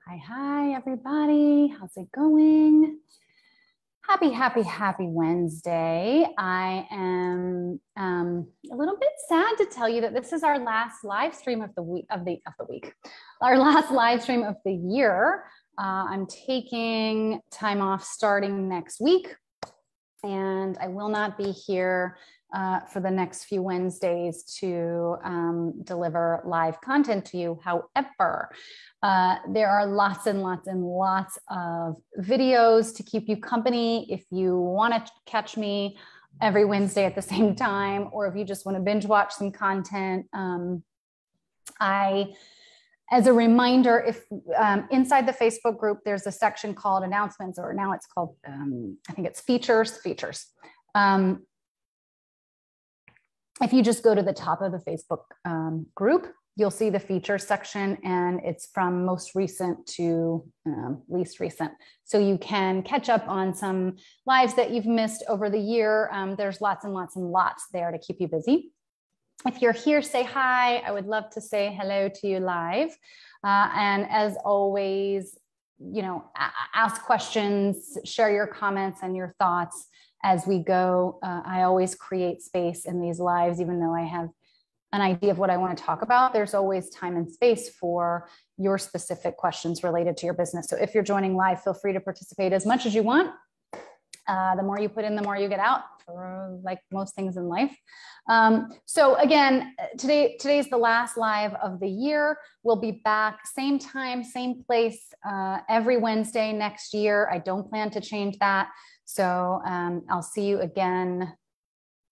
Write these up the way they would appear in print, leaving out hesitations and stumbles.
Hi, everybody. How's it going? Happy Wednesday. I am a little bit sad to tell you that this is our last live stream of the week, our last live stream of the year. I'm taking time off starting next week, and I will not be here for the next few Wednesdays to deliver live content to you. However, there are lots and lots of videos to keep you company if you want to catch me every Wednesday at the same time, or if you just want to binge watch some content. As a reminder, if inside the Facebook group, there's a section called announcements, or now it's called, I think it's features. If you just go to the top of the Facebook group, you'll see the features section, and it's from most recent to least recent. So you can catch up on some lives that you've missed over the year. There's lots and lots there to keep you busy. If you're here, say hi. I would love to say hello to you live. And as always, ask questions, share your comments and your thoughts as we go. I always create space in these lives, even though I have an idea of what I want to talk about. There's always time and space for your specific questions related to your business. So if you're joining live, feel free to participate as much as you want. The more you put in, the more you get out, for like most things in life. So again, today's the last live of the year. We'll be back same time, same place, every Wednesday next year. I don't plan to change that. So I'll see you again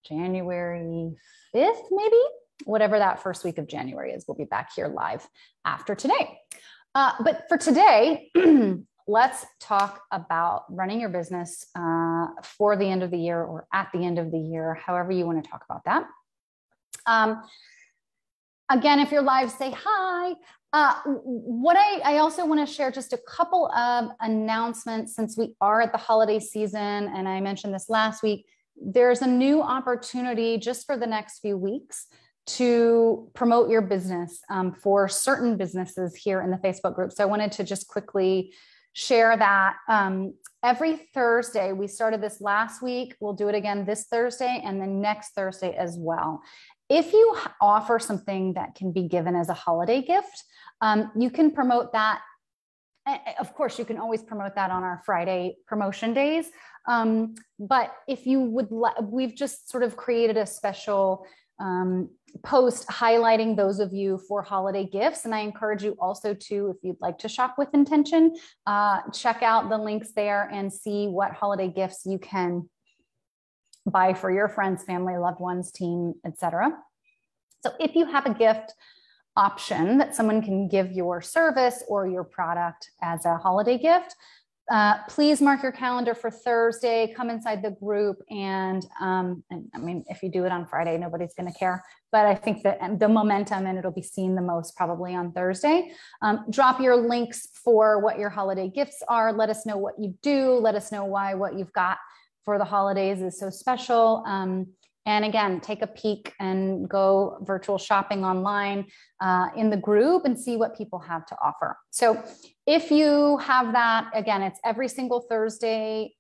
January 5th, maybe, whatever that first week of January is. We'll be back here live after today. But for today, let's talk about running your business for the end of the year or at the end of the year, however you want to talk about that. Again, if you're live, say hi. What I also want to share just a couple of announcements since we are at the holiday season, and I mentioned this last week. There's a new opportunity just for the next few weeks to promote your business for certain businesses here in the Facebook group. So I wanted to just quickly share that. Every Thursday, we started this last week. We'll do it again this Thursday and then next Thursday as well. If you offer something that can be given as a holiday gift, you can promote that. Of course, you can always promote that on our Friday promotion days. But if you would, we've just sort of created a special post highlighting those of you for holiday gifts. And I encourage you also to, if you'd like to shop with intention, check out the links there and see what holiday gifts you can buy for your friends, family, loved ones, team, etc. So if you have a gift option that someone can give your service or your product as a holiday gift, please mark your calendar for Thursday, come inside the group. And I mean, if you do it on Friday, nobody's going to care, but I think that the momentum and it'll be seen the most probably on Thursday. Drop your links for what your holiday gifts are. Let us know what you do. Let us know why what you've got for the holidays is so special. And again, take a peek and go virtual shopping online in the group and see what people have to offer. So if you have that, again, it's every single Thursday,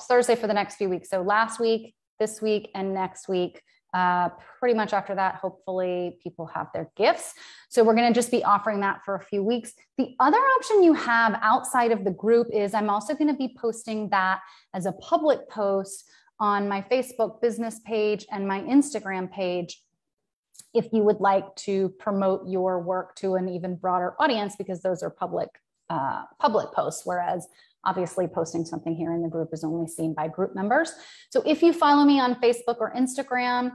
Thursday for the next few weeks. So last week, this week, and next week. Pretty much after that, hopefully people have their gifts. So we're going to just be offering that for a few weeks. The other option you have outside of the group is I'm also going to be posting that as a public post on my Facebook business page and my Instagram page if you would like to promote your work to an even broader audience, because those are public posts, whereas obviously posting something here in the group is only seen by group members. So if you follow me on Facebook or Instagram,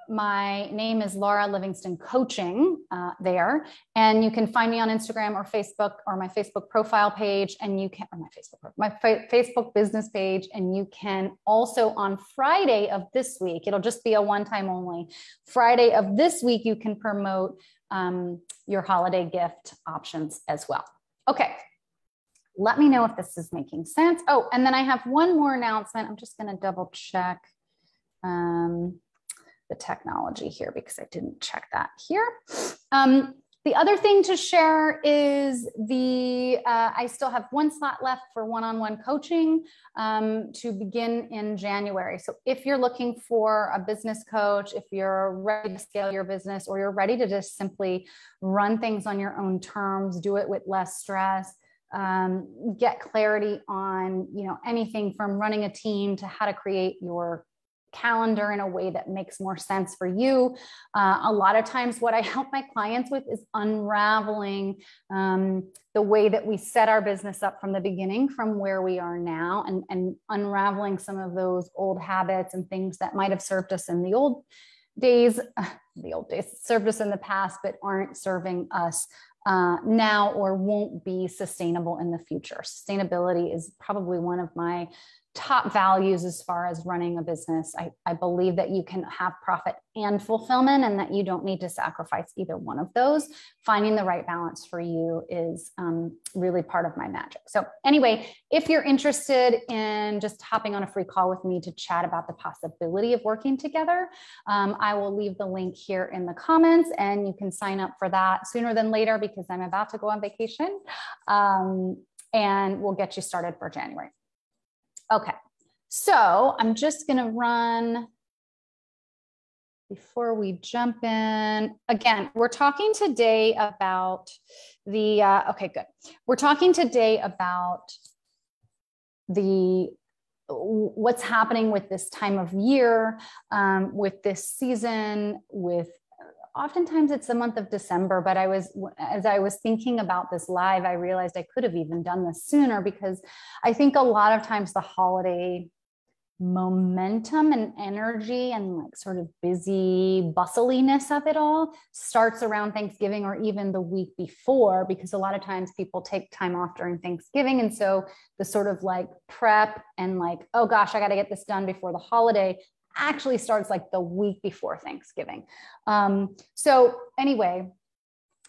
my name is Laura Livingston Coaching there, and you can find me on Instagram or Facebook or my Facebook profile page, and you can, or my Facebook business page, and you can also on Friday of this week, it'll just be a one-time only. Friday of this week, you can promote your holiday gift options as well. Okay. Let me know if this is making sense. Oh, and then I have one more announcement. I'm just going to double check the technology here because I didn't check that here. The other thing to share is I still have one slot left for one-on-one coaching to begin in January. So if you're looking for a business coach, if you're ready to scale your business, or you're ready to just simply run things on your own terms, do it with less stress, get clarity on, anything from running a team to how to create your calendar in a way that makes more sense for you. A lot of times what I help my clients with is unraveling the way that we set our business up from the beginning, from where we are now, and unraveling some of those old habits and things that might have served us in the old days, served us in the past, but aren't serving us now, or won't be sustainable in the future. Sustainability is probably one of my top values as far as running a business. I believe that you can have profit and fulfillment, and that you don't need to sacrifice either one of those. Finding the right balance for you is really part of my magic. So anyway, if you're interested in just hopping on a free call with me to chat about the possibility of working together, I will leave the link here in the comments, and you can sign up for that sooner than later, because I'm about to go on vacation, and we'll get you started for January. Okay, so I'm just going to run before we jump in. Again, we're talking today about okay, good. We're talking today about what's happening with this time of year, with this season, with oftentimes it's the month of December, but as I was thinking about this live, I realized I could have even done this sooner, because I think a lot of times the holiday momentum and energy and like sort of busy bustliness of it all starts around Thanksgiving, or even the week before, because a lot of times people take time off during Thanksgiving. And so the sort of like prep and like, oh gosh, I got to get this done before the holiday, actually starts like the week before Thanksgiving. So anyway,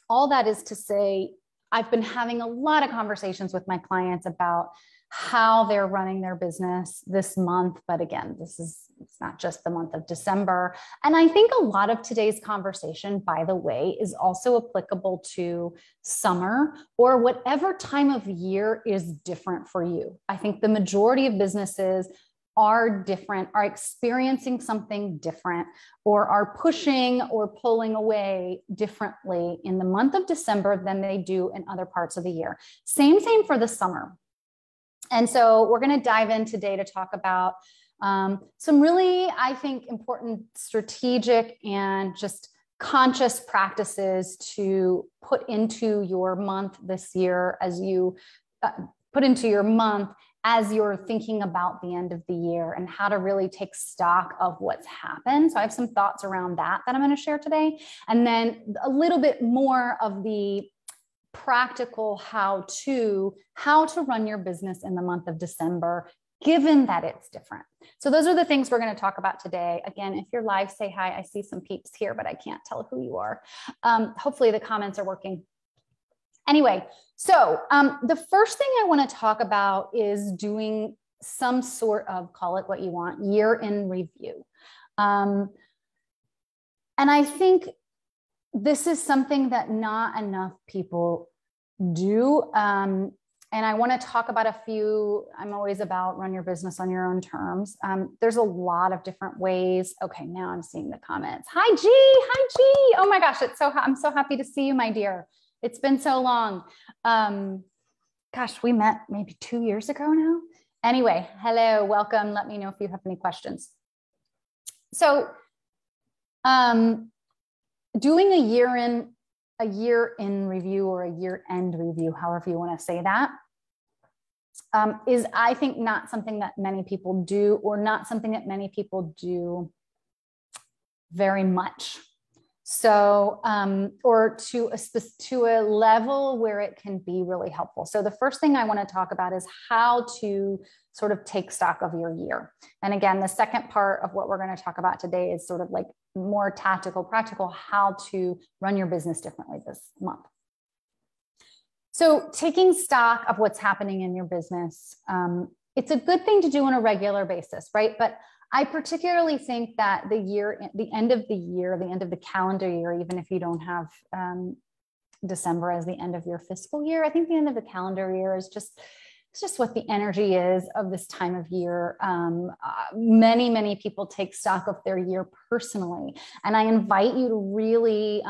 all that is to say, I've been having a lot of conversations with my clients about how they're running their business this month. But again, it's not just the month of December. And I think a lot of today's conversation, by the way, is also applicable to summer, or whatever time of year is different for you. I think the majority of businesses are different, are experiencing something different, or are pushing or pulling away differently in the month of December than they do in other parts of the year. Same for the summer. And so we're going to dive in today to talk about some really, I think, important strategic and just conscious practices to put into your month this year, as you put into your month as you're thinking about the end of the year, and how to really take stock of what's happened. So I have some thoughts around that I'm going to share today. And then a little bit more of the practical how to run your business in the month of December, given that it's different. So those are the things we're going to talk about today. Again, if you're live, say hi. I see some peeps here, but I can't tell who you are. Hopefully the comments are working. Anyway, so the first thing I want to talk about is doing some sort of, call it what you want, year in review. And I think this is something that not enough people do. And I want to talk about a few. I'm always about run your business on your own terms. There's a lot of different ways. Okay, now I'm seeing the comments. Hi, G. Hi, G. Oh my gosh, I'm so happy to see you, my dear. It's been so long. Gosh, we met maybe 2 years ago now. Anyway, hello, welcome. Let me know if you have any questions. So, doing a year in review, or a year end review, however you want to say that, is, I think, not something that many people do, or not something that many people do very much. So, or to a level where it can be really helpful. So the first thing I want to talk about is how to sort of take stock of your year. And again, the second part of what we're going to talk about today is sort of like more tactical, practical, how to run your business differently this month. So taking stock of what's happening in your business, it's a good thing to do on a regular basis, right? But I particularly think that the end of the calendar year, even if you don't have December as the end of your fiscal year. I think the end of the calendar year is just, it's just what the energy is of this time of year. Many people take stock of their year personally. And I invite you to really,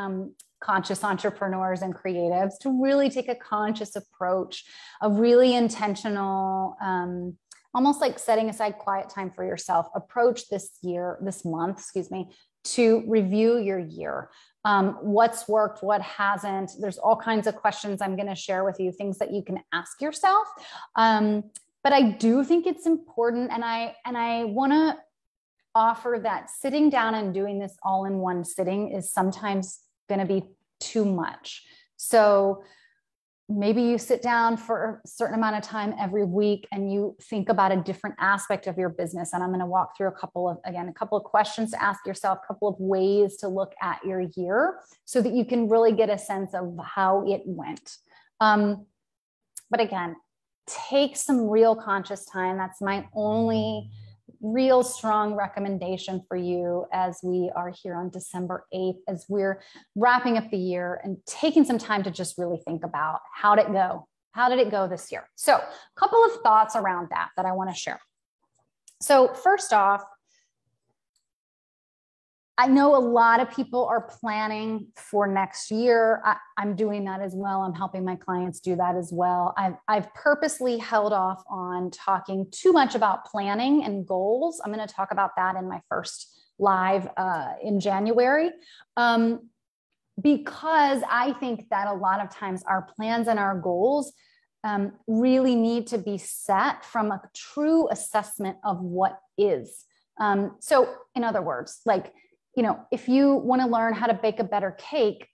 conscious entrepreneurs and creatives, to really take a conscious approach, a really intentional, almost like setting aside quiet time for yourself, approach this month, to review your year. What's worked, what hasn't. There's all kinds of questions I'm going to share with you, things that you can ask yourself. But I do think it's important. And I want to offer that sitting down and doing this all in one sitting is sometimes going to be too much. So maybe you sit down for a certain amount of time every week and you think about a different aspect of your business. And I'm going to walk through a couple of questions to ask yourself, a couple of ways to look at your year so that you can really get a sense of how it went. But again, take some real conscious time. That's my only real strong recommendation for you as we are here on December 8th, as we're wrapping up the year and taking some time to just really think about how did it go? How did it go this year? So a couple of thoughts around that I want to share. So first off, I know a lot of people are planning for next year. I'm doing that as well. I'm helping my clients do that as well. I've purposely held off on talking too much about planning and goals. I'm going to talk about that in my first live in January, because I think that a lot of times our plans and our goals really need to be set from a true assessment of what is. So in other words, like, if you want to learn how to bake a better cake,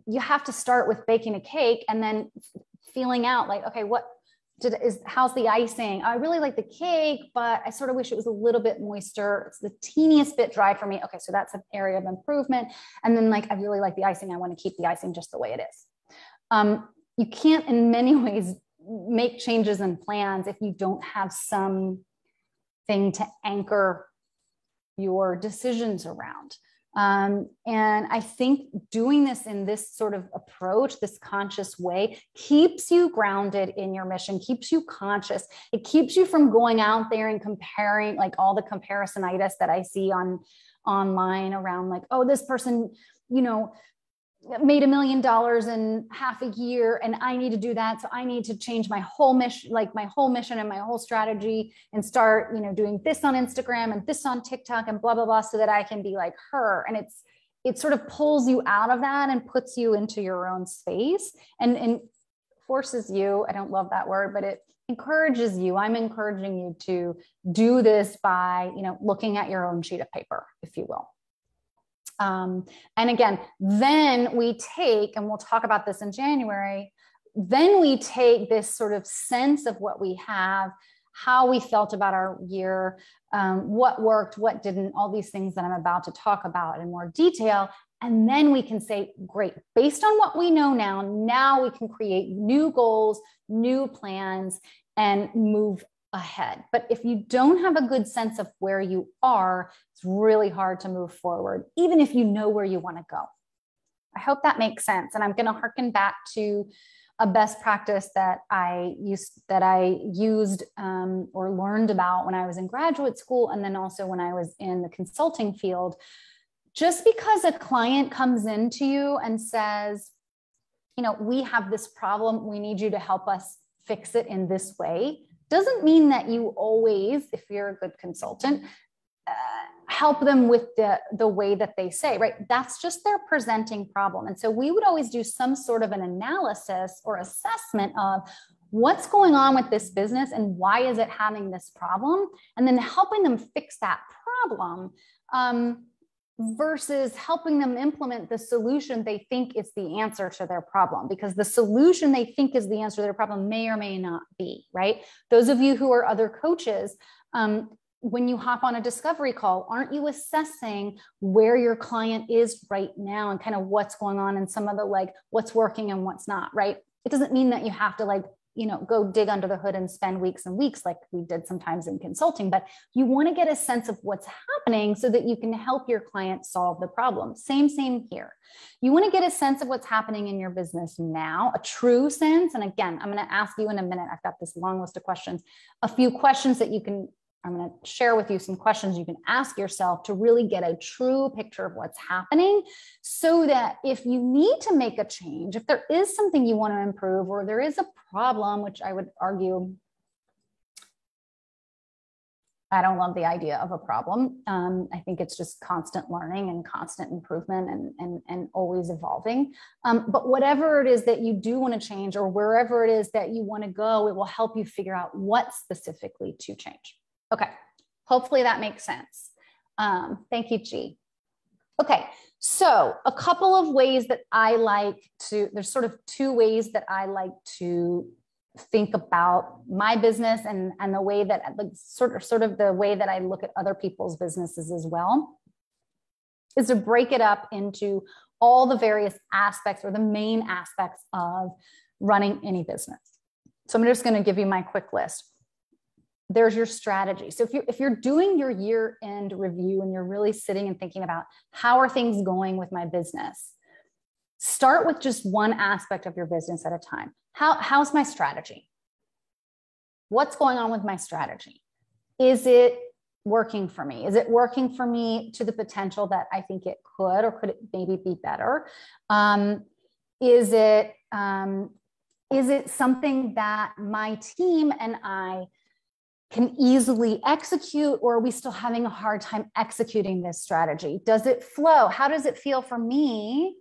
you have to start with baking a cake and then feeling out like, okay, how's the icing? I really like the cake, but I sort of wish it was a little bit moister. It's the teeniest bit dry for me. Okay, so that's an area of improvement. And then I really like the icing. I want to keep the icing just the way it is. You can't in many ways make changes and plans if you don't have something to anchor your decisions around. And I think doing this in this sort of approach, this conscious way, keeps you grounded in your mission, keeps you conscious. It keeps you from going out there and comparing, like all the comparisonitis that I see online around, like, oh, this person, made $1 million in half a year and I need to do that. So I need to change my whole mission, and my whole strategy, and start, doing this on Instagram and this on TikTok and blah, blah, blah, so that I can be like her. And it sort of pulls you out of that and puts you into your own space and forces you. I don't love that word, but it encourages you. I'm encouraging you to do this by, looking at your own sheet of paper, if you will. And again, then we take, and we'll talk about this in January, then we take this sort of sense of what we have, how we felt about our year, what worked, what didn't, all these things that I'm about to talk about in more detail. And then we can say, great, based on what we know now we can create new goals, new plans, and move ahead. But if you don't have a good sense of where you are, it's really hard to move forward, even if you know where you want to go. I hope that makes sense. And I'm going to harken back to a best practice that I used or learned about when I was in graduate school, and then also when I was in the consulting field. Just because a client comes into you and says, we have this problem, we need you to help us fix it in this way, doesn't mean that you always, if you're a good consultant, help them with the way that they say, right? That's just their presenting problem. And so we would always do some sort of an analysis or assessment of what's going on with this business and why is it having this problem, and then helping them fix that problem, versus helping them implement the solution they think is the answer to their problem, because the solution they think is the answer to their problem may or may not be, right? Those of you who are other coaches, when you hop on a discovery call, aren't you assessing where your client is right now and kind of what's going on and some of the what's working and what's not, right? It doesn't mean that you have to go dig under the hood and spend weeks and weeks like we did sometimes in consulting, but you want to get a sense of what's happening so that you can help your client solve the problem. Same here. You want to get a sense of what's happening in your business now, a true sense. And again, I'm going to ask you in a minute, I've got this long list of questions, a few questions that I'm going to share with you some questions you can ask yourself to really get a true picture of what's happening, so that if you need to make a change, if there is something you want to improve, or there is a problem, which I would argue, I don't love the idea of a problem. I think it's just constant learning and constant improvement and always evolving. But whatever it is that you do want to change, or wherever it is that you want to go, it will help you figure out what specifically to change. Okay, hopefully that makes sense. Thank you, G. Okay, so a couple of ways that I like to, there's sort of two ways that I like to think about my business and the way that, like, sort of the way that I look at other people's businesses as well, is to break it up into all the various aspects, or the main aspects of running any business. So I'm just going to give you my quick list. There's your strategy. So if you're doing your year-end review and you're really sitting and thinking about how are things going with my business, start with just one aspect of your business at a time. How's my strategy? What's going on with my strategy? Is it working for me? Is it working for me to the potential that I think it could, or could it maybe be better? Is it something that my team and I can easily execute, or are we still having a hard time executing this strategy? Does it flow? How does it feel for me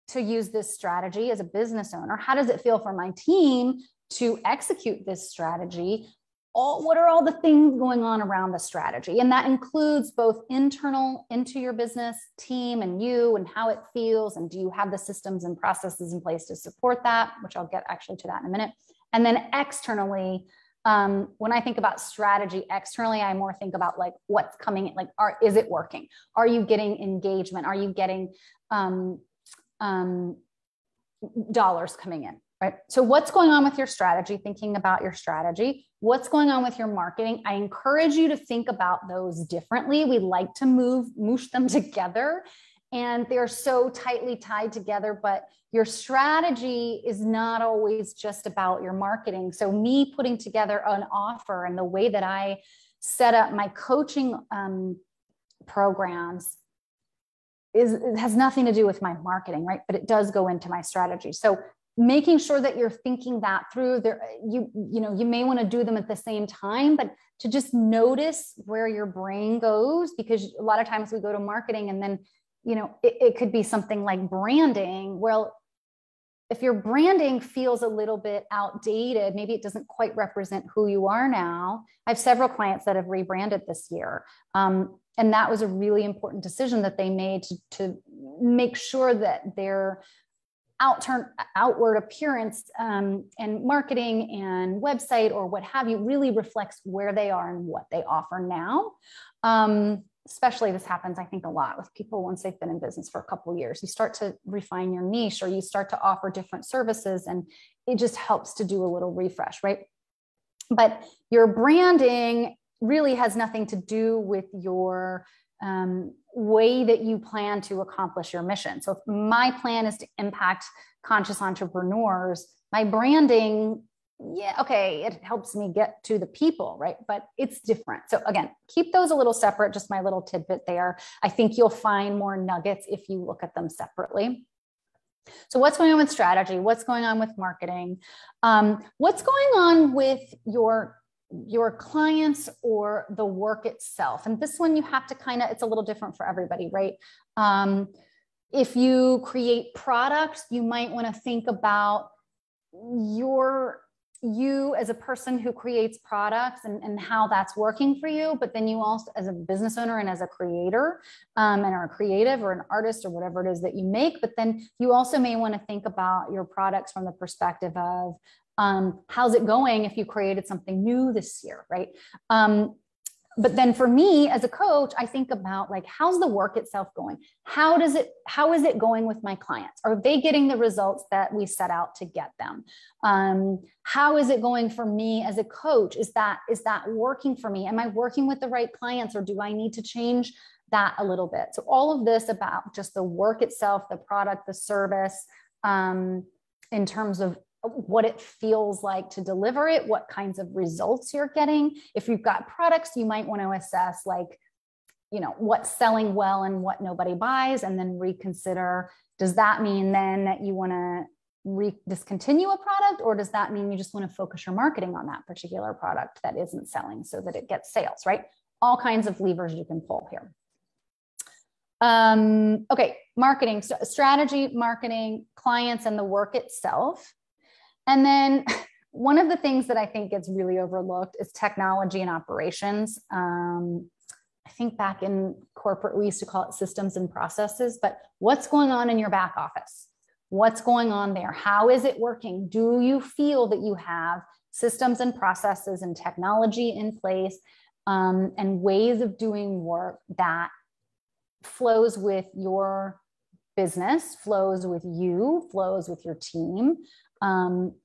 to use this strategy as a business owner? How does it feel for my team to execute this strategy? What are all the things going on around the strategy? And that includes both internal into your business team and you, and how it feels. And do you have the systems and processes in place to support that? Which I'll get actually to that in a minute. And then externally, when I think about strategy externally, I more think about like what's coming in, like, is it working? Are you getting engagement? Are you getting dollars coming in, right? So what's going on with your strategy, thinking about your strategy, what's going on with your marketing? I encourage you to think about those differently. We like to moosh them together, and they're so tightly tied together, but your strategy is not always just about your marketing. So me putting together an offer and the way that I set up my coaching programs it has nothing to do with my marketing, right? But it does go into my strategy. So making sure that you're thinking that through there, you may want to do them at the same time, but to just notice where your brain goes, because a lot of times we go to marketing and then, it could be something like branding. Well, if your branding feels a little bit outdated, maybe it doesn't quite represent who you are now. I have several clients that have rebranded this year. And that was a really important decision that they made to make sure that their outward appearance and marketing and website or what have you really reflects where they are and what they offer now. Especially this happens, I think, a lot with people once they've been in business for a couple of years. You start to refine your niche, or you start to offer different services, and it just helps to do a little refresh, right? But your branding really has nothing to do with your way that you plan to accomplish your mission. So if my plan is to impact conscious entrepreneurs, my branding, it helps me get to the people, right? But it's different. So again, keep those a little separate, just my little tidbit there. I think you'll find more nuggets if you look at them separately. So what's going on with strategy? What's going on with marketing? What's going on with your clients or the work itself? And this one you have to it's a little different for everybody, right? If you create products, you might want to think about you as a person who creates products and how that's working for you. But then you also, as a business owner and as a creator and are a creative or an artist or whatever it is that you make, but then you also may want to think about your products from the perspective of how's it going if you created something new this year, right? but then for me as a coach, I think about like, how's the work itself going? How is it going with my clients? Are they getting the results that we set out to get them? How is it going for me as a coach? Is that working for me? Am I working with the right clients, or do I need to change that a little bit? So all of this about just the work itself, the product, the service, in terms of what it feels like to deliver it, what kinds of results you're getting. If you've got products, you might want to assess like, what's selling well and what nobody buys, and then reconsider, does that mean then that you want to discontinue a product, or does that mean you just want to focus your marketing on that particular product that isn't selling so that it gets sales, right? All kinds of levers you can pull here. Okay, marketing, strategy, marketing, clients, and the work itself. And then one of the things that I think gets really overlooked is technology and operations. I think back in corporate, we used to call it systems and processes, but what's going on in your back office? What's going on there? How is it working? Do you feel that you have systems and processes and technology in place, and ways of doing work that flows with your business, flows with you, flows with your team,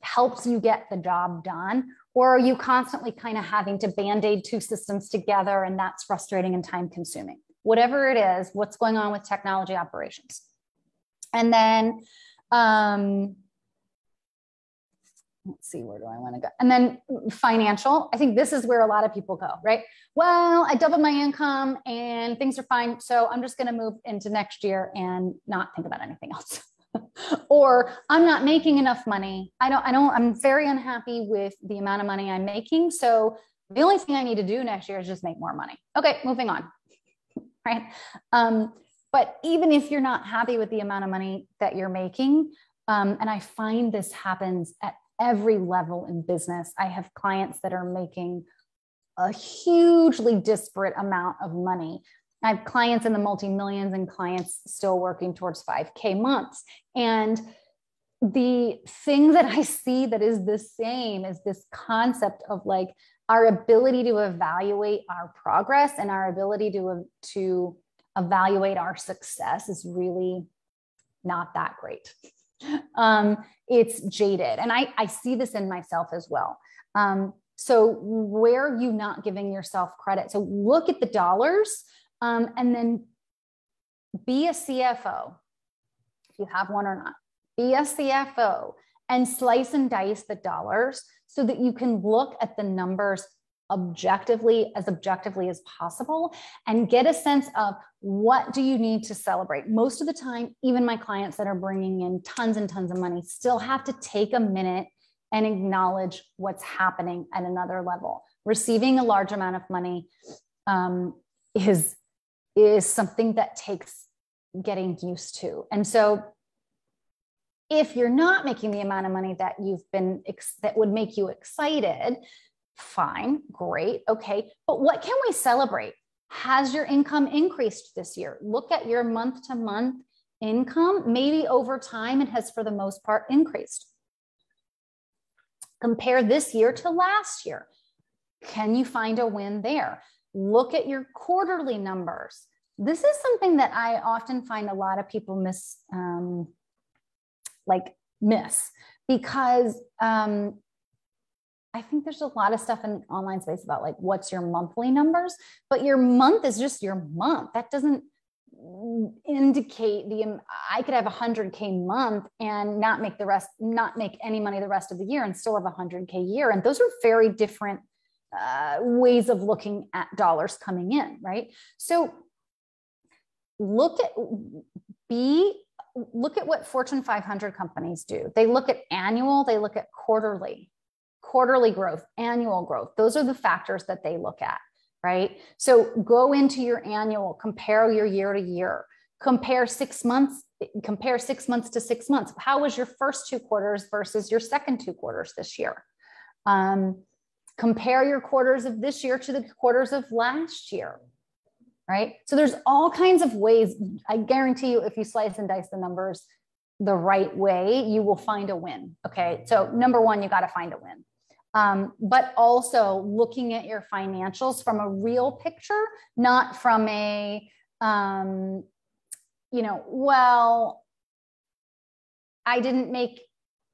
helps you get the job done? Or are you constantly kind of having to band-aid two systems together, and that's frustrating and time consuming? Whatever it is, what's going on with technology operations? And then, let's see, where do I want to go? And then financial, I think this is where a lot of people go, right? Well, I doubled my income and things are fine, so I'm just going to move into next year and not think about anything else. Or I'm not making enough money. I'm very unhappy with the amount of money I'm making. So the only thing I need to do next year is just make more money. Okay, moving on, right? But even if you're not happy with the amount of money that you're making, and I find this happens at every level in business. I have clients that are making a hugely disparate amount of money. I have clients in the multi-millions and clients still working towards 5K months. And the thing that I see that is the same is this concept of like our ability to evaluate our progress and our ability to evaluate our success is really not that great. It's jaded. And I see this in myself as well. So where are you not giving yourself credit? So look at the dollars, and then be a CFO, if you have one or not. Be a CFO and slice and dice the dollars so that you can look at the numbers objectively as possible and get a sense of what do you need to celebrate. Most of the time, even my clients that are bringing in tons and tons of money still have to take a minute and acknowledge what's happening at another level. Receiving a large amount of money is something that takes getting used to. And so if you're not making the amount of money that that would make you excited, fine, great, okay. But what can we celebrate? Has your income increased this year? Look at your month-to-month income. Maybe over time it has, for the most part, increased. Compare this year to last year. Can you find a win there? Look at your quarterly numbers. This is something that I often find a lot of people miss because I think there's a lot of stuff in online space about like, what's your monthly numbers, but your month is just your month. That doesn't indicate I could have 100K month and not make any money the rest of the year and still have 100K year. And those are very different ways of looking at dollars coming in, right? So look at what Fortune 500 companies do. They look at annual, they look at quarterly growth, annual growth. Those are the factors that they look at, right? So go into your annual, compare your year to year, compare 6 months to 6 months. How was your first 2 quarters versus your second 2 quarters this year? Compare your quarters of this year to the quarters of last year, right? So there's all kinds of ways. I guarantee you, if you slice and dice the numbers the right way, you will find a win. Okay. So number one, you got to find a win. but also looking at your financials from a real picture, not from a, well, I didn't make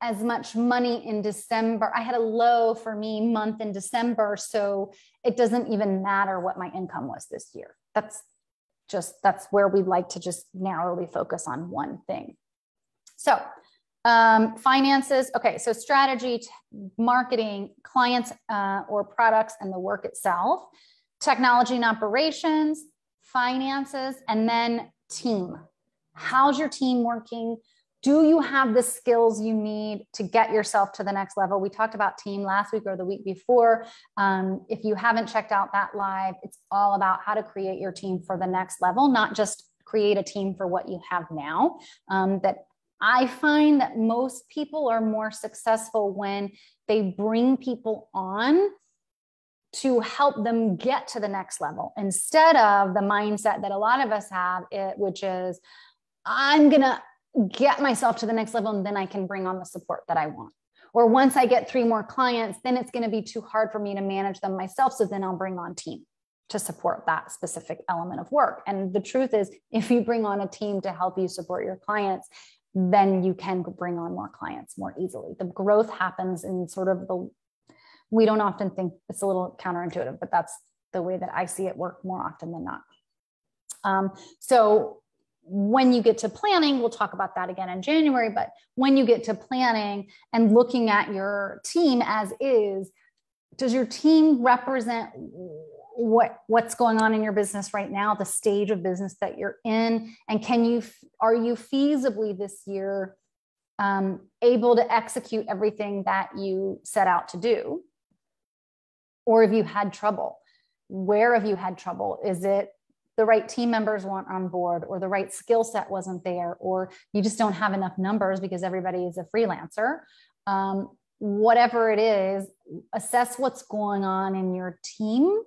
as much money in December. I had a low for me month in December, so it doesn't even matter what my income was this year. That's where we'd like to just narrowly focus on one thing. So finances. Okay. So strategy, marketing, clients or products, and the work itself, technology and operations, finances, and then team. How's your team working? Do you have the skills you need to get yourself to the next level? We talked about team last week or the week before. If you haven't checked out that live, it's all about how to create your team for the next level, not just create a team for what you have now. That I find that most people are more successful when they bring people on to help them get to the next level, instead of the mindset that a lot of us have, which is, I'm going to get myself to the next level and then I can bring on the support that I want. Or once I get 3 more clients, then it's going to be too hard for me to manage them myself. So then I'll bring on team to support that specific element of work. And the truth is, if you bring on a team to help you support your clients, then you can bring on more clients more easily. The growth happens in sort of we don't often think, it's a little counterintuitive, but that's the way that I see it work more often than not. So when you get to planning, we'll talk about that again in January, but when you get to planning and looking at your team as is, does your team represent what's going on in your business right now, the stage of business that you're in? And are you feasibly this year able to execute everything that you set out to do? Or have you had trouble? Where have you had trouble? Is it the right team members weren't on board, or the right skill set wasn't there, or you just don't have enough numbers because everybody is a freelancer? Whatever it is, assess what's going on in your team,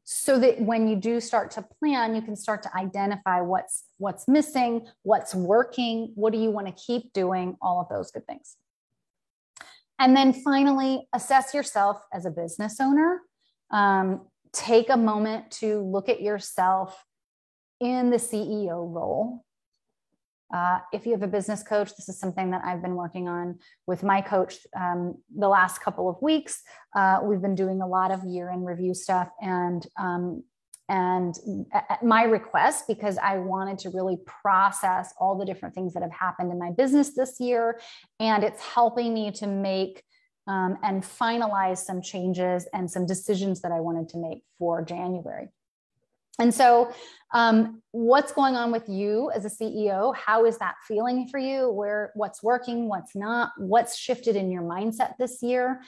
so that when you do start to plan, you can start to identify what's missing, what's working, what do you want to keep doing, all of those good things. And then finally, assess yourself as a business owner. Take a moment to look at yourself in the CEO role. If you have a business coach, this is something that I've been working on with my coach the last couple of weeks. We've been doing a lot of year-end review stuff, and at my request, because I wanted to really process all the different things that have happened in my business this year, and it's helping me to make and finalize some changes and some decisions that I wanted to make for January. And so what's going on with you as a CEO? How is that feeling for you? What's working, what's not, what's shifted in your mindset this year?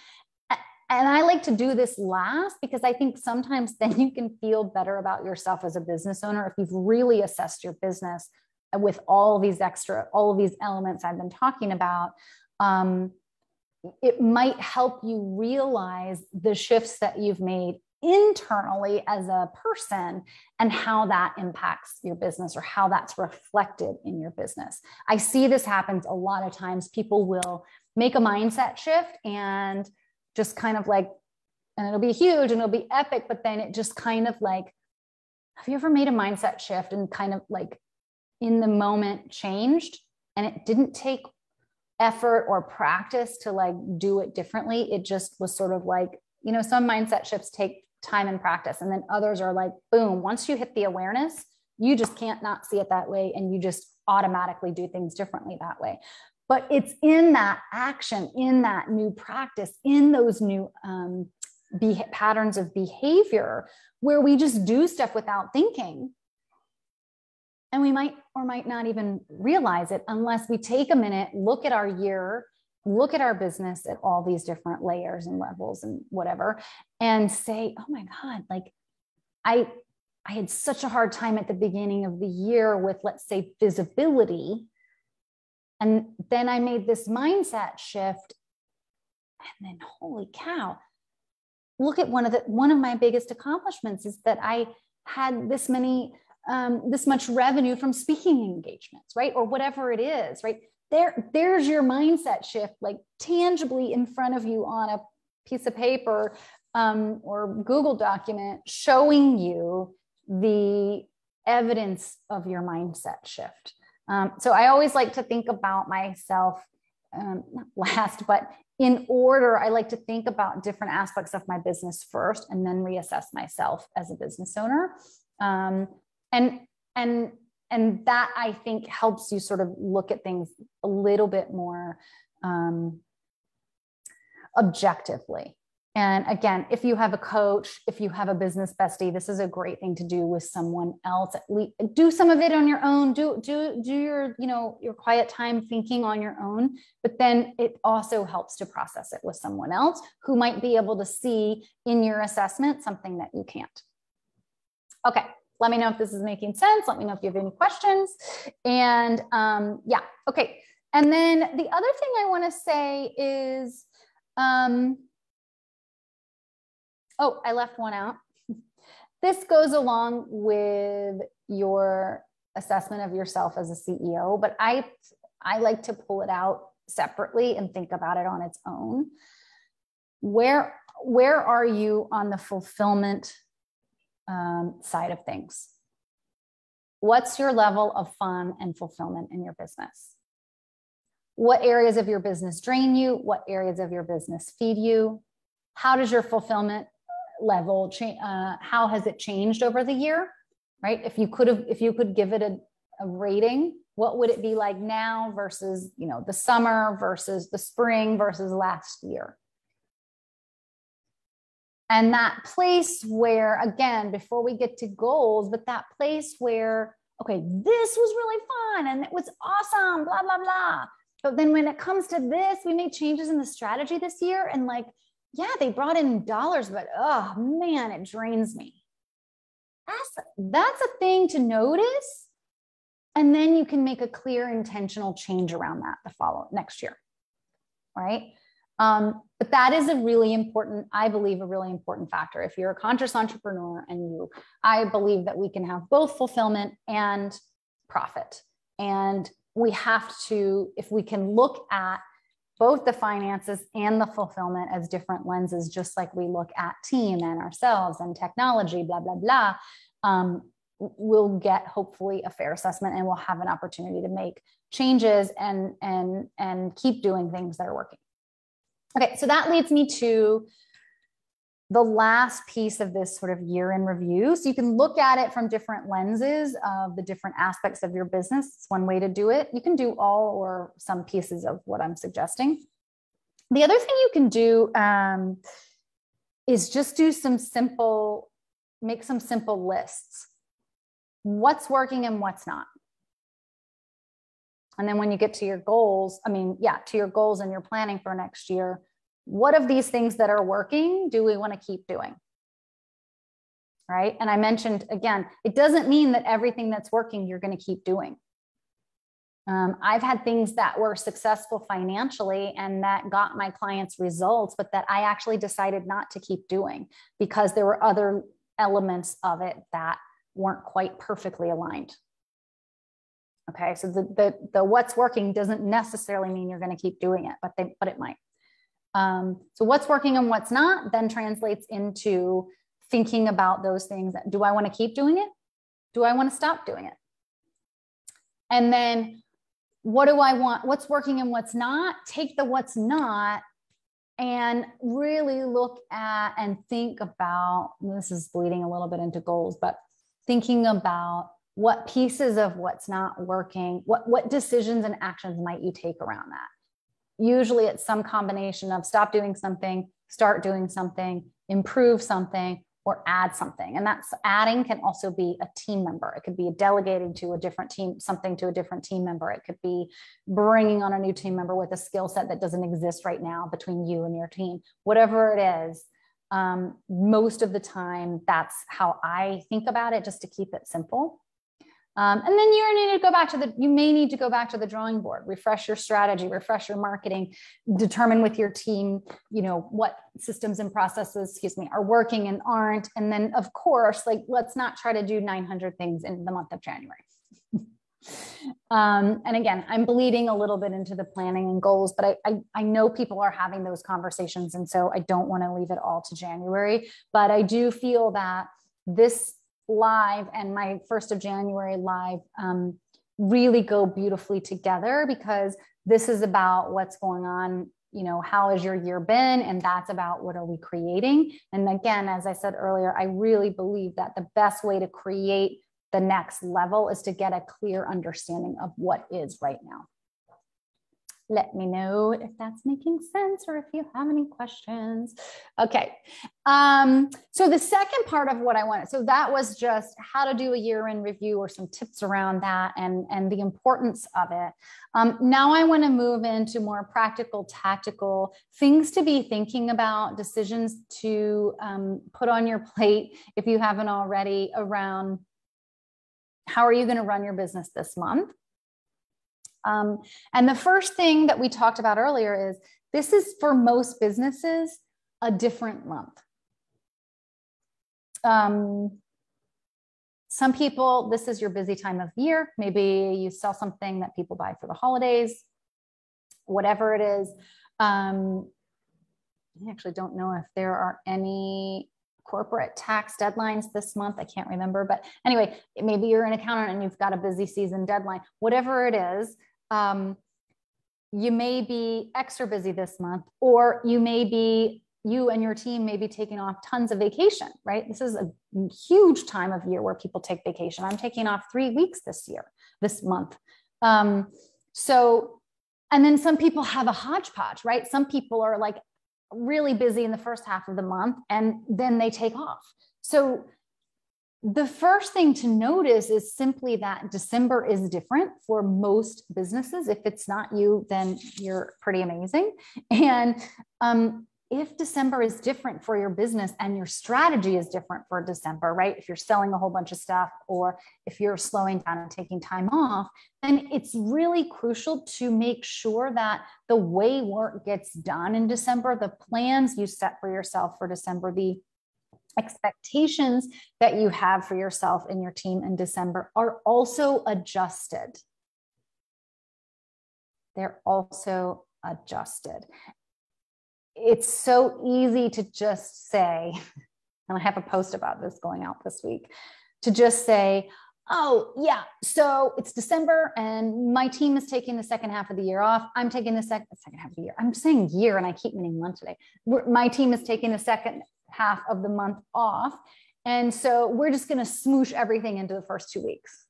And I like to do this last because I think sometimes then you can feel better about yourself as a business owner if you've really assessed your business with all of these elements I've been talking about. It might help you realize the shifts that you've made internally as a person and how that impacts your business, or how that's reflected in your business. I see this happens a lot of times. People will make a mindset shift and just kind of like, and it'll be huge and it'll be epic, but then it just kind of like, have you ever made a mindset shift and kind of like in the moment changed, and it didn't take effort or practice to like do it differently? It just was sort of like, some mindset shifts take time and practice, and then others are like, boom, once you hit the awareness, you just can't not see it that way, and you just automatically do things differently that way. But it's in that action, in that new practice, in those new patterns of behavior where we just do stuff without thinking. And we might or might not even realize it unless we take a minute, look at our year, look at our business at all these different layers and levels and whatever, and say, oh my God, like I had such a hard time at the beginning of the year with, let's say, visibility. And then I made this mindset shift, and then holy cow, look at one of my biggest accomplishments is that I had this much revenue from speaking engagements, right? Or whatever it is, right? There's your mindset shift, like tangibly in front of you on piece of paper or Google document showing you the evidence of your mindset shift. So I always like to think about myself not last, but in order. I like to think about different aspects of my business first and then reassess myself as a business owner. And that, I think, helps you sort of look at things a little bit more objectively. And again, if you have a coach, if you have a business bestie, this is a great thing to do with someone else. At least do some of it on your own. Do your, your quiet time thinking on your own. But then it also helps to process it with someone else who might be able to see in your assessment something that you can't. Okay. Let me know if this is making sense. Let me know if you have any questions. And yeah, okay. And then the other thing I want to say is, oh, I left one out. This goes along with your assessment of yourself as a CEO, but I like to pull it out separately and think about it on its own. Where are you on the fulfillment side of things? What's your level of fun and fulfillment in your business? What areas of your business drain you? What areas of your business feed you? How does your fulfillment level change? How has it changed over the year? Right? If you could give it a rating, what would it be like now versus, the summer versus the spring versus last year? And that place where, again, before we get to goals, but that place where, okay, this was really fun and it was awesome, blah, blah, blah. But then when it comes to this, we made changes in the strategy this year, and yeah, they brought in dollars, but oh man, it drains me. That's a thing to notice. And then you can make a clear intentional change around that next year, right? But that is I believe a really important factor. If you're a conscious entrepreneur I believe that we can have both fulfillment and profit. And we have to, if we can look at both the finances and the fulfillment as different lenses, just like we look at team and ourselves and technology, blah, blah, blah, we'll get hopefully a fair assessment, and we'll have an opportunity to make changes and keep doing things that are working. Okay, so that leads me to the last piece of this sort of year in review. So you can look at it from different lenses of the different aspects of your business. It's one way to do it. You can do all or some pieces of what I'm suggesting. The other thing you can do is just make some simple lists. What's working and what's not. And then when you get to your goals, to your goals and your planning for next year, what of these things that are working do we want to keep doing? Right? And I mentioned, again, it doesn't mean that everything that's working you're going to keep doing. I've had things that were successful financially and that got my clients results, but that I actually decided not to keep doing because there were other elements of it that weren't quite perfectly aligned. Okay, so the what's working doesn't necessarily mean you're going to keep doing it, but it might. So what's working and what's not then translates into thinking about those things. Do I want to keep doing it? Do I want to stop doing it? And then what do I want? What's working and what's not? Take the what's not and really look at and think about, this is bleeding a little bit into goals, but thinking about what pieces of what's not working, what decisions and actions might you take around that? Usually it's some combination of stop doing something, start doing something, improve something, or add something. And that's adding can also be a team member. It could be delegating to a different team, something to a different team member. It could be bringing on a new team member with a skill set that doesn't exist right now between you and your team. Whatever it is, most of the time, that's how I think about it, just to keep it simple. And then you may need to go back to the drawing board, refresh your strategy, refresh your marketing, determine with your team, what systems and processes, are working and aren't. And then of course, let's not try to do 900 things in the month of January. And again, I'm bleeding a little bit into the planning and goals, but I know people are having those conversations. And so I don't want to leave it all to January, but I do feel that this live and my 1st of January live really go beautifully together, because this is about what's going on. How has your year been? And that's about what are we creating? And again, as I said earlier, I really believe that the best way to create the next level is to get a clear understanding of what is right now. Let me know if that's making sense or if you have any questions. Okay. So the second part of what I wanted, so that was just how to do a year-end review or some tips around that and the importance of it. Now I want to move into more practical, tactical things to be thinking about, decisions to put on your plate if you haven't already, around how are you going to run your business this month? And the first thing that we talked about earlier is this is, for most businesses, a different month. Some people, this is your busy time of year. Maybe you sell something that people buy for the holidays, whatever it is. I actually don't know if there are any corporate tax deadlines this month. I can't remember, but anyway, maybe you're an accountant and you've got a busy season deadline, whatever it is. You may be extra busy this month, or you and your team may be taking off tons of vacation, right? This is a huge time of year where people take vacation. I'm taking off 3 weeks this month. And then some people have a hodgepodge, right? Some people are like really busy in the first half of the month and then they take off. So the first thing to notice is simply that December is different for most businesses. If it's not you, then you're pretty amazing. And if December is different for your business and your strategy is different for December, right? If you're selling a whole bunch of stuff, or if you're slowing down and taking time off, then it's really crucial to make sure that the way work gets done in December, the plans you set for yourself for December, the expectations that you have for yourself and your team in December are also adjusted. They're also adjusted. It's so easy to just say, and I have a post about this going out this week, to just say, oh yeah, so it's December and my team is taking the second half of the year off. I'm taking the second half of the year. I'm saying year and I keep meaning month today. My team is taking the second half of the month off. And so we're just going to smoosh everything into the first 2 weeks.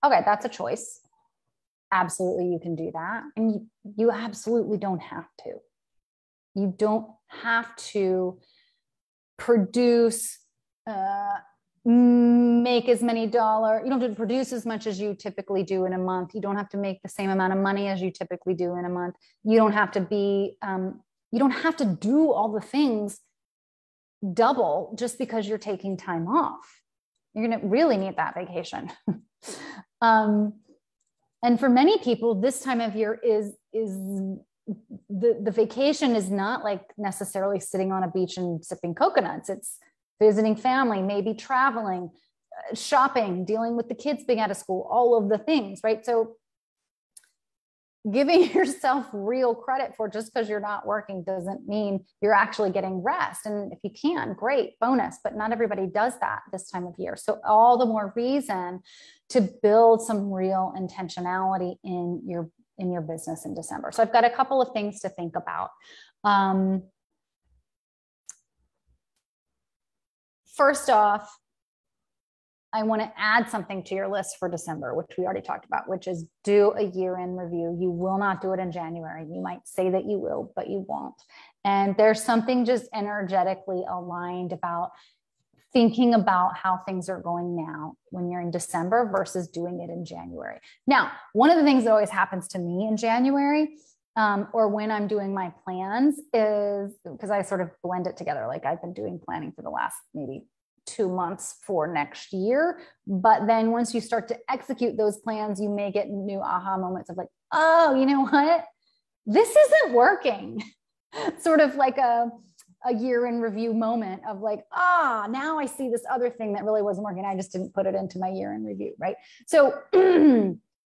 Okay, that's a choice. Absolutely, you can do that. And you absolutely don't have to. You don't have to produce, make as many dollars. You don't have to produce as much as you typically do in a month. You don't have to make the same amount of money as you typically do in a month. You don't have to be, you don't have to do all the things double just because you're taking time off. You're going to really need that vacation. And for many people, this time of year is the vacation is not like necessarily sitting on a beach and sipping coconuts. It's visiting family, maybe traveling, shopping, dealing with the kids being out of school, all of the things, right? So giving yourself real credit for just because you're not working doesn't mean you're actually getting rest. And if you can, great, bonus, but not everybody does that this time of year. So all the more reason to build some real intentionality in your business in December. So I've got a couple of things to think about. First off, I want to add something to your list for December, which we already talked about, which is do a year-end review. You will not do it in January. You might say that you will, but you won't. And there's something just energetically aligned about thinking about how things are going now when you're in December versus doing it in January. Now, one of the things that always happens to me in January, or when I'm doing my plans, is because I sort of blend it together. Like I've been doing planning for the last maybe 2 months for next year. But then once you start to execute those plans, you may get new aha moments of like, oh, you know what? This isn't working. Sort of like a a year in review moment of like, now I see this other thing that really wasn't working. I just didn't put it into my year in review, right? So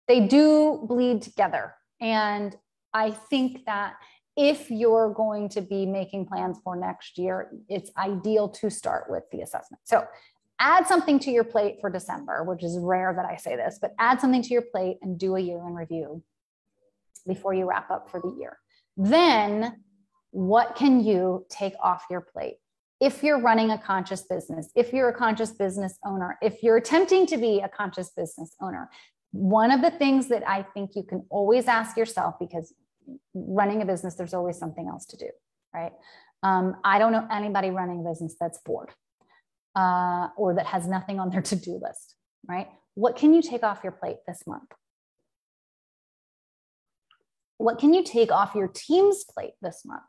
they do bleed together. And I think that if you're going to be making plans for next year, it's ideal to start with the assessment. So add something to your plate for December, which is rare that I say this, but add something to your plate and do a year in review before you wrap up for the year. Then what can you take off your plate? If you're running a conscious business, if you're a conscious business owner, if you're attempting to be a conscious business owner, one of the things that I think you can always ask yourself, because running a business, there's always something else to do, right? I don't know anybody running a business that's bored or that has nothing on their to-do list, right? What can you take off your plate this month? What can you take off your team's plate this month?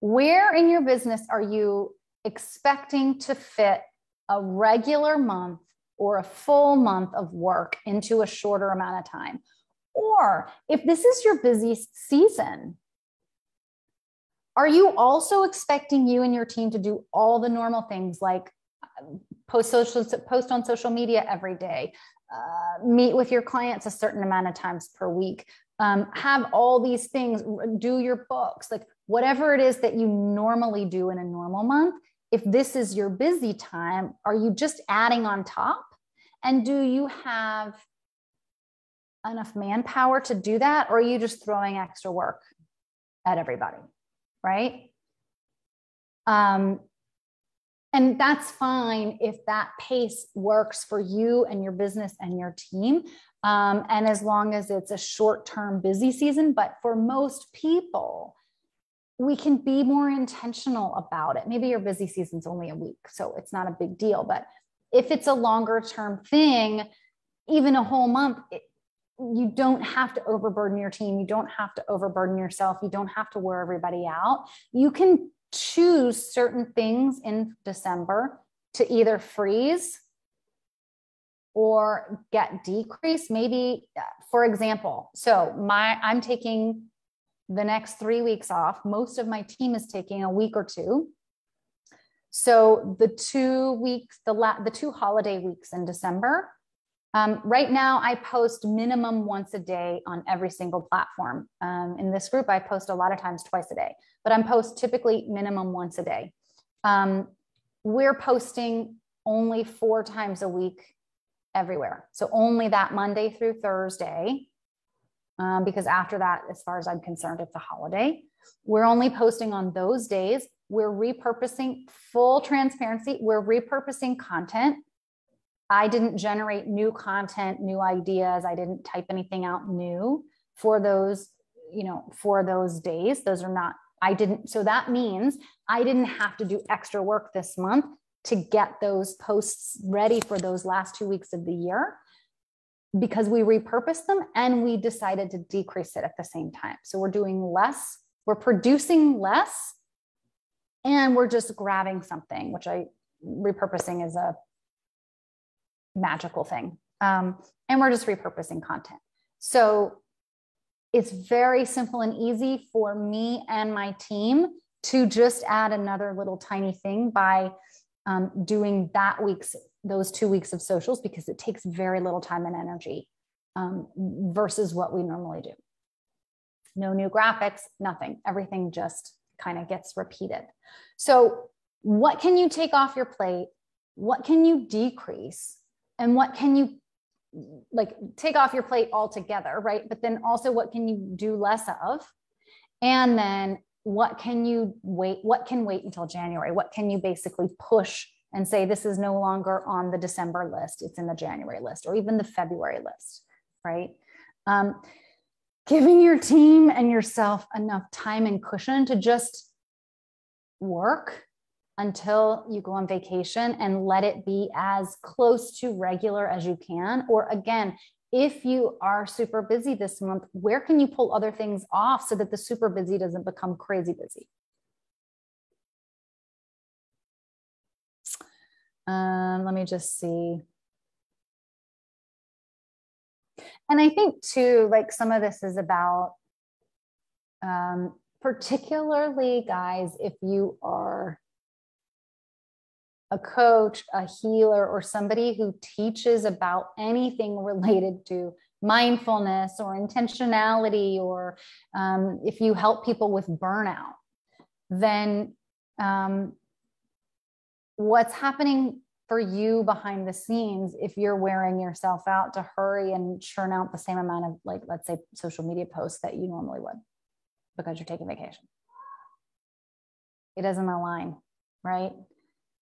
Where in your business are you expecting to fit a regular month or a full month of work into a shorter amount of time? Or if this is your busy season, are you also expecting you and your team to do all the normal things like post on social media every day, meet with your clients a certain amount of times per week, have all these things, do your books, like whatever it is that you normally do in a normal month? If this is your busy time, are you just adding on top? And do you have enough manpower to do that? Or are you just throwing extra work at everybody, right? And that's fine if that pace works for you and your business and your team. And as long as it's a short-term busy season, but for most people, we can be more intentional about it. Maybe your busy season's only a week, so it's not a big deal. But if it's a longer term thing, even a whole month, you don't have to overburden your team. You don't have to overburden yourself. You don't have to wear everybody out. You can choose certain things in December to either freeze or get decreased. Maybe, for example, so I'm taking the next 3 weeks off. Most of my team is taking a week or two. So the 2 weeks, the 2 holiday weeks in December, right now I post minimum once a day on every single platform. In this group, I post a lot of times twice a day, but I'm post typically minimum once a day. We're posting only 4 times a week everywhere. So only that Monday through Thursday, because after that, as far as I'm concerned, it's a holiday. We're only posting on those days. We're repurposing, full transparency, we're repurposing content. I didn't generate new content, new ideas. I didn't type anything out new for those, for those days. Those are not, so that means I didn't have to do extra work this month to get those posts ready for those last 2 weeks of the year, because we repurposed them and we decided to decrease it at the same time. So we're doing less, we're producing less, and we're just grabbing something, which repurposing is a magical thing. And we're just repurposing content. So it's very simple and easy for me and my team to just add another little tiny thing by doing those 2 weeks of socials, because it takes very little time and energy versus what we normally do. No new graphics, nothing. Everything just kind of gets repeated. So what can you take off your plate? What can you decrease? And what can you take off your plate altogether, right? But then also what can you do less of? And then what can you wait? What can wait until January? What can you basically push and say, this is no longer on the December list, it's in the January list, or even the February list, right? Giving your team and yourself enough time and cushion to just work until you go on vacation and let it be as close to regular as you can. Or again, if you are super busy this month, where can you pull other things off so that the super busy doesn't become crazy busy? Let me just see. And I think too, some of this is about particularly guys, if you are a coach, a healer, or somebody who teaches about anything related to mindfulness or intentionality, or if you help people with burnout, then what's happening for you behind the scenes, if you're wearing yourself out to hurry and churn out the same amount of, like, let's say, social media posts that you normally would because you're taking vacation, it doesn't align, right?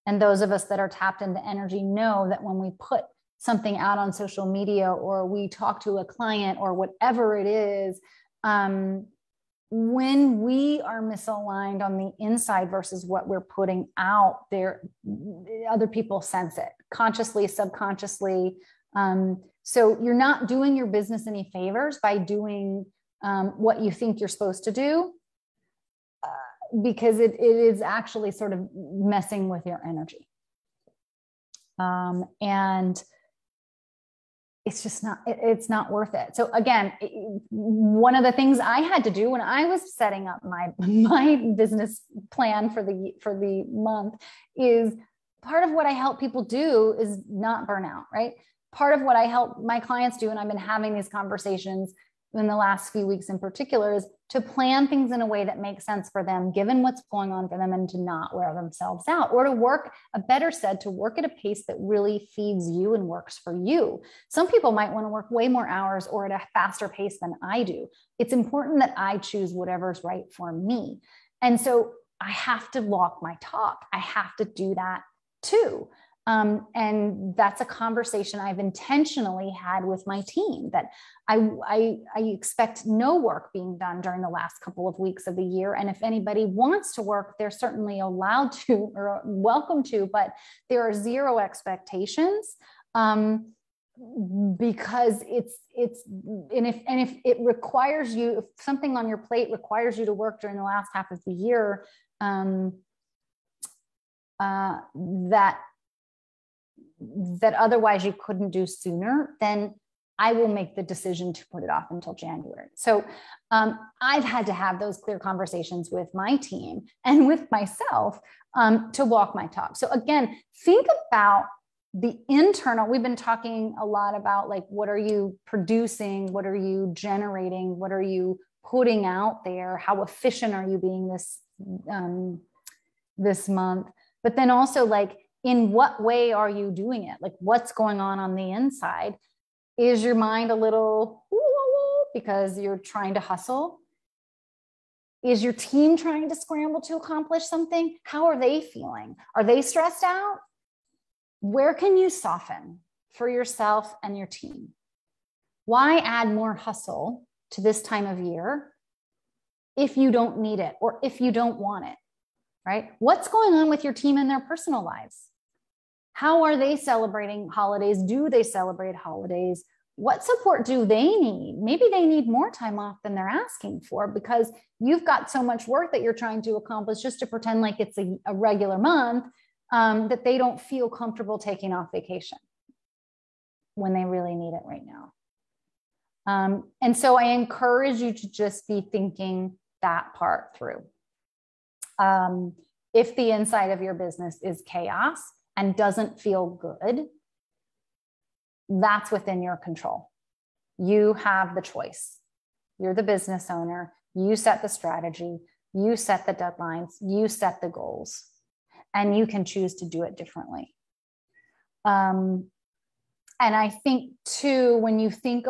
And those of us that are tapped into energy know that when we put something out on social media, or we talk to a client, or whatever it is, when we are misaligned on the inside versus what we're putting out there, other people sense it consciously, subconsciously. So you're not doing your business any favors by doing what you think you're supposed to do, because it is actually sort of messing with your energy. And it's just not, it's not worth it. So again, one of the things I had to do when I was setting up my business plan for the month is, part of what I help people do is not burn out, right? Part of what I help my clients do, and I've been having these conversations in the last few weeks in particular, is to plan things in a way that makes sense for them, given what's going on for them, and to not wear themselves out, or to work, to work at a pace that really feeds you and works for you. Some people might want to work way more hours or at a faster pace than I do. It's important that I choose whatever's right for me. And so I have to walk my talk. I have to do that too. And that's a conversation I've intentionally had with my team, that I expect no work being done during the last couple of weeks of the year. And if anybody wants to work, they're certainly allowed to or welcome to, but there are zero expectations. Because if it requires you, if something on your plate requires you to work during the last half of the year, that otherwise you couldn't do sooner, then I will make the decision to put it off until January. So I've had to have those clear conversations with my team and with myself to walk my talk. So again, think about the internal. We've been talking a lot about, like, what are you producing? What are you generating? What are you putting out there? How efficient are you being this month? But then also, like, in what way are you doing it? Like, what's going on the inside? Is your mind a little because you're trying to hustle? Is your team trying to scramble to accomplish something? How are they feeling? Are they stressed out? Where can you soften for yourself and your team? Why add more hustle to this time of year if you don't need it, or if you don't want it, right? What's going on with your team in their personal lives? How are they celebrating holidays? Do they celebrate holidays? What support do they need? Maybe they need more time off than they're asking for, because you've got so much work that you're trying to accomplish just to pretend like it's a regular month, that they don't feel comfortable taking off vacation when they really need it right now. And so I encourage you to just be thinking that part through. If the inside of your business is chaos and doesn't feel good, that's within your control. You have the choice. You're the business owner. You set the strategy. You set the deadlines. You set the goals, and you can choose to do it differently. And I think too, when I think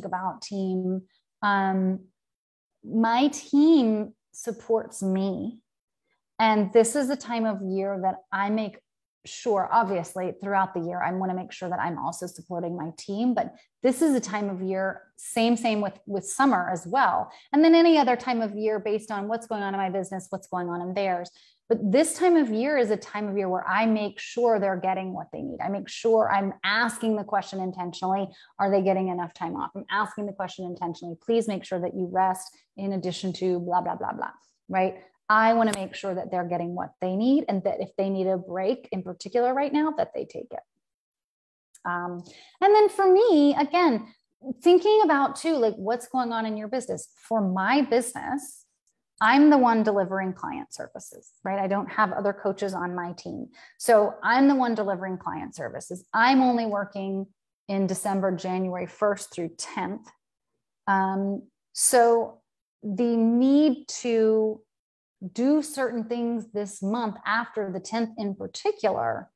about team, my team supports me. And this is a time of year that I make sure, obviously, throughout the year, I want to make sure that I'm also supporting my team. But this is a time of year, same with summer as well. And then any other time of year based on what's going on in my business, what's going on in theirs. But this time of year is a time of year where I make sure they're getting what they need. I make sure I'm asking the question intentionally, are they getting enough time off? I'm asking the question intentionally, please make sure that you rest in addition to blah, blah, blah, blah, right? I want to make sure that they're getting what they need, and that if they need a break in particular right now, that they take it. And then for me, again, thinking about too, like, what's going on in your business. For my business, I'm the one delivering client services, right? I don't have other coaches on my team. So I'm the one delivering client services. I'm only working in December, January 1st through 10th. So the need to do certain things this month after the 10th in particular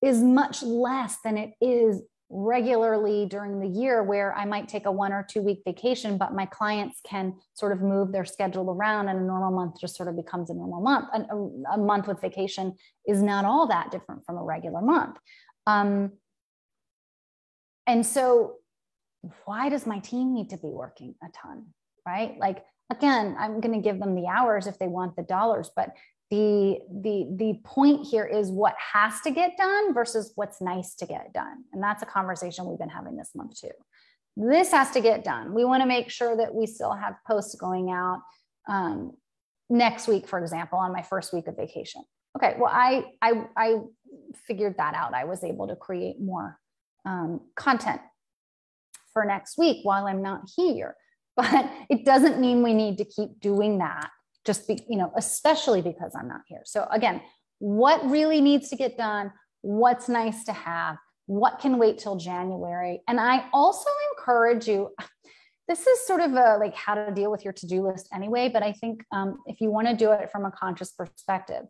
is much less than it is regularly during the year, where I might take a 1 or 2 week vacation, but my clients can sort of move their schedule around, and a normal month just sort of becomes a normal month. And a month with vacation is not all that different from a regular month. And so why does my team need to be working a ton, right? Like, again, I'm going to give them the hours if they want the dollars, but the point here is what has to get done versus what's nice to get done. And that's a conversation we've been having this month too. This has to get done. We want to make sure that we still have posts going out next week, for example, on my first week of vacation. Okay, well, I figured that out. I was able to create more content for next week while I'm not here. But it doesn't mean we need to keep doing that, just especially because I'm not here. So again, what really needs to get done? What's nice to have? What can wait till January? And I also encourage you, this is sort of like how to deal with your to-do list anyway, but I think if you want to do it from a conscious perspective.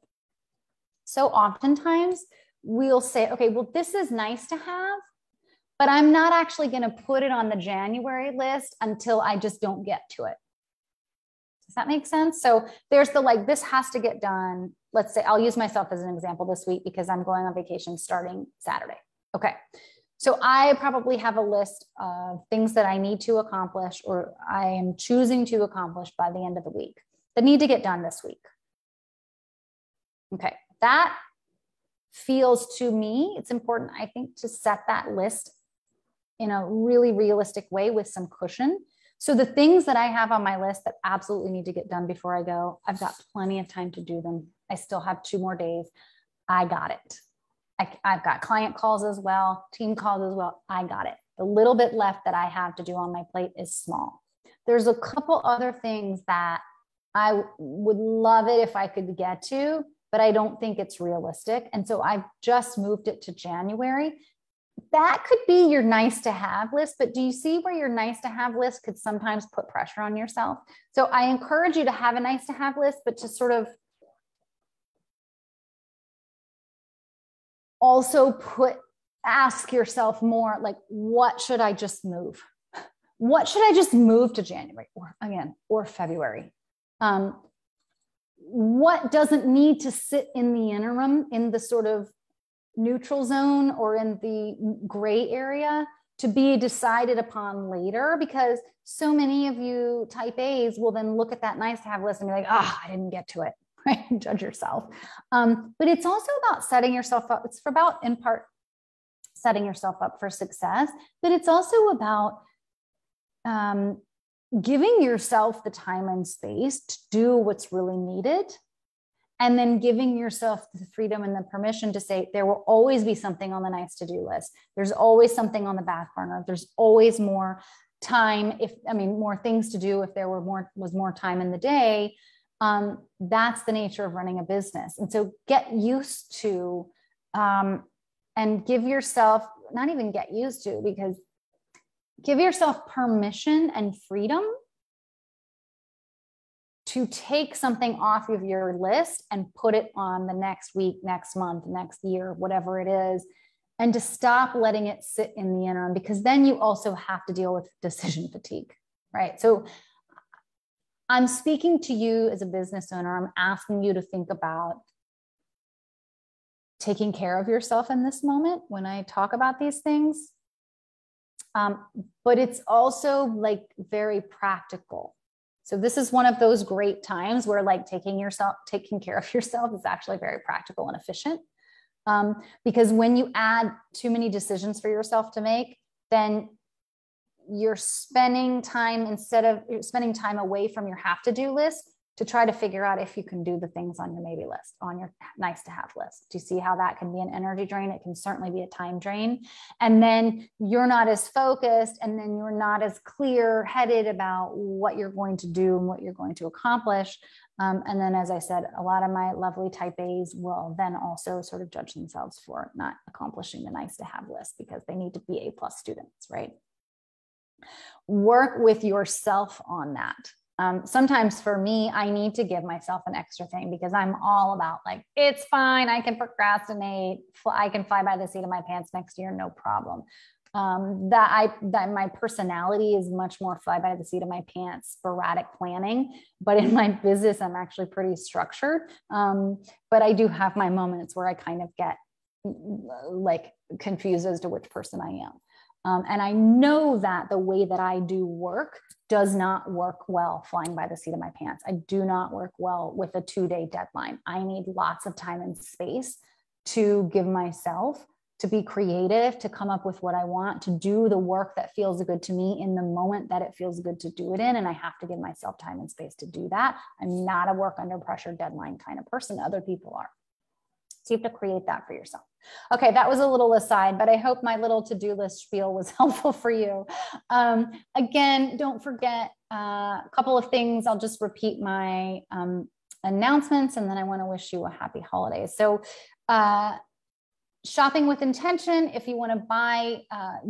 So oftentimes we'll say, okay, well, this is nice to have, but I'm not actually going to put it on the January list until I just don't get to it. Does that make sense? So there's this has to get done. Let's say I'll use myself as an example this week because I'm going on vacation starting Saturday. Okay. So I probably have a list of things that I need to accomplish, or I am choosing to accomplish by the end of the week that need to get done this week. Okay. That feels, to me, it's important, I think, to set that list in a really realistic way with some cushion. So the things that I have on my list that absolutely need to get done before I go, I've got plenty of time to do them. I still have 2 more days. I got it. I've got client calls as well, team calls as well. I got it. The little bit left that I have to do on my plate is small. There's a couple other things that I would love it if I could get to, but I don't think it's realistic. And so I've just moved it to January. That could be your nice to have list, but do you see where your nice to have list could sometimes put pressure on yourself? So I encourage you to have a nice to have list, but to sort of also ask yourself more like, what should I just move? What should I just move to January or February? What doesn't need to sit in the interim, in the sort of neutral zone or in the gray area, to be decided upon later? Because so many of you type A's will then look at that nice to have list and be like, I didn't get to it, right? Judge yourself. But it's also about setting yourself up. It's about, in part, setting yourself up for success, but it's also about giving yourself the time and space to do what's really needed. And then giving yourself the freedom and the permission to say, there will always be something on the nice to-do list. There's always something on the back burner. There's always more time, more things to do if there was more time in the day. That's the nature of running a business. And so get used to, and give yourself, not even get used to, because give yourself permission and freedom to take something off of your list and put it on the next week, next month, next year, whatever it is, and to stop letting it sit in the interim, because then you also have to deal with decision fatigue, right? So I'm speaking to you as a business owner. I'm asking you to think about taking care of yourself in this moment when I talk about these things. But it's also like very practical. So this is one of those great times where taking care of yourself is actually very practical and efficient. Because when you add too many decisions for yourself to make, then you're spending time, instead of spending time away from your have to do list, to try to figure out if you can do the things on your maybe list, on your nice to have list. Do you see how that can be an energy drain? It can certainly be a time drain. And then you're not as focused, and then you're not as clear headed about what you're going to do and what you're going to accomplish. And then, as I said, a lot of my lovely type A's will then also sort of judge themselves for not accomplishing the nice to have list because they need to be A+ students, right? Work with yourself on that. Sometimes for me, I need to give myself an extra thing because I'm all about like, it's fine. I can procrastinate. I can fly by the seat of my pants next year. No problem. That my personality is much more fly by the seat of my pants, sporadic planning, but in my business, I'm actually pretty structured. But I do have my moments where I kind of get like confused as to which person I am. And I know that the way that I do work does not work well flying by the seat of my pants. I do not work well with a 2-day deadline. I need lots of time and space to give myself, to be creative, to come up with what I want, to do the work that feels good to me in the moment that it feels good to do it in. And I have to give myself time and space to do that. I'm not a work under pressure deadline kind of person. Other people are. So you have to create that for yourself. Okay, that was a little aside, but I hope my little to-do list spiel was helpful for you. Again, don't forget a couple of things. I'll just repeat my announcements, and then I want to wish you a happy holiday. So shopping with intention, if you want to buy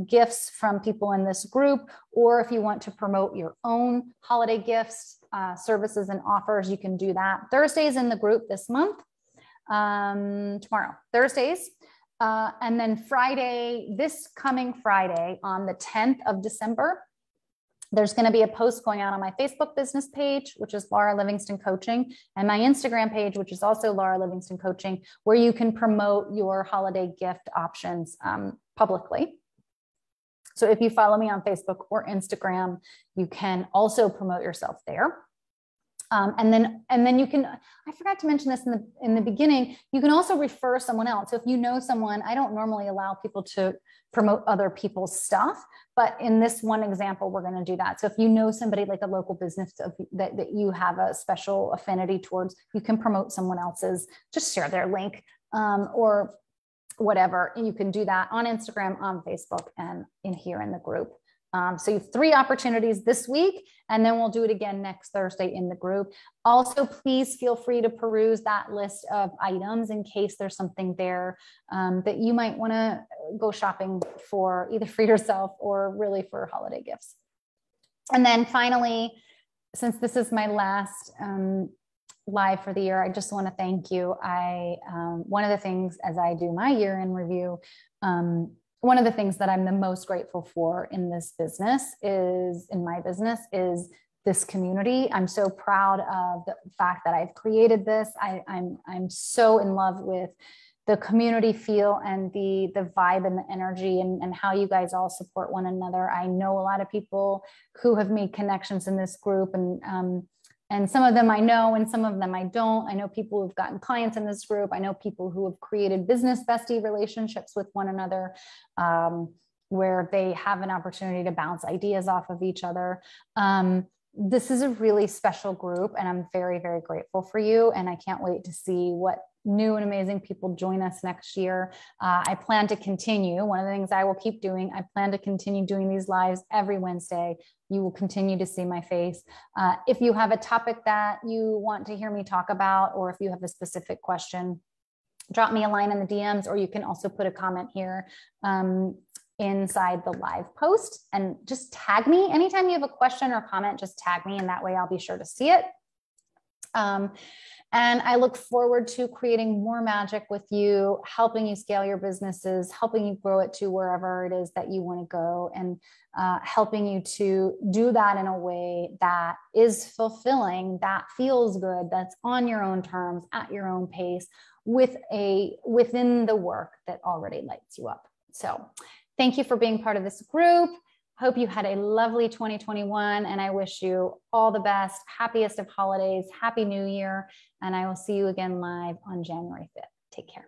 gifts from people in this group, or if you want to promote your own holiday gifts, services, and offers, you can do that. Thursdays in the group this month. Tomorrow, Thursdays. And then Friday, this coming Friday on the 10th of December, there's going to be a post going out on my Facebook business page, which is Laura Livingston Coaching, and my Instagram page, which is also Laura Livingston Coaching, where you can promote your holiday gift options publicly. So if you follow me on Facebook or Instagram, you can also promote yourself there. And then you can, I forgot to mention this in the beginning, you can also refer someone else. So if you know someone, I don't normally allow people to promote other people's stuff, but in this one example, we're going to do that. So if you know somebody like a local business that you have a special affinity towards, you can promote someone else's, just share their link or whatever. And you can do that on Instagram, on Facebook, and in here in the group. So you have 3 opportunities this week, and then we'll do it again next Thursday in the group. Also, please feel free to peruse that list of items in case there's something there that you might want to go shopping for, either for yourself or really for holiday gifts. And then finally, since this is my last live for the year, I just want to thank you. One of the things as I do my year-end review, one of the things that I'm the most grateful for in this business is this community. I'm so proud of the fact that I've created this. I'm so in love with the community feel and the vibe and the energy and how you guys all support one another. I know a lot of people who have made connections in this group, and some of them I know, and some of them I don't. I know people who've gotten clients in this group. I know people who have created business bestie relationships with one another, where they have an opportunity to bounce ideas off of each other. This is a really special group, and I'm very, very grateful for you. And I can't wait to see what new and amazing people join us next year. I plan to continue. One of the things I will keep doing, I plan to continue doing these lives every Wednesday. You will continue to see my face. If you have a topic that you want to hear me talk about, or if you have a specific question, drop me a line in the DMs, or you can also put a comment here inside the live post and just tag me. Anytime you have a question or comment, just tag me, and that way I'll be sure to see it. And I look forward to creating more magic with you, helping you scale your businesses, helping you grow it to wherever it is that you want to go, and helping you to do that in a way that is fulfilling, that feels good, that's on your own terms, at your own pace, within the work that already lights you up. So thank you for being part of this group. Hope you had a lovely 2021, and I wish you all the best, happiest of holidays, happy new year, and I will see you again live on January 5th. Take care.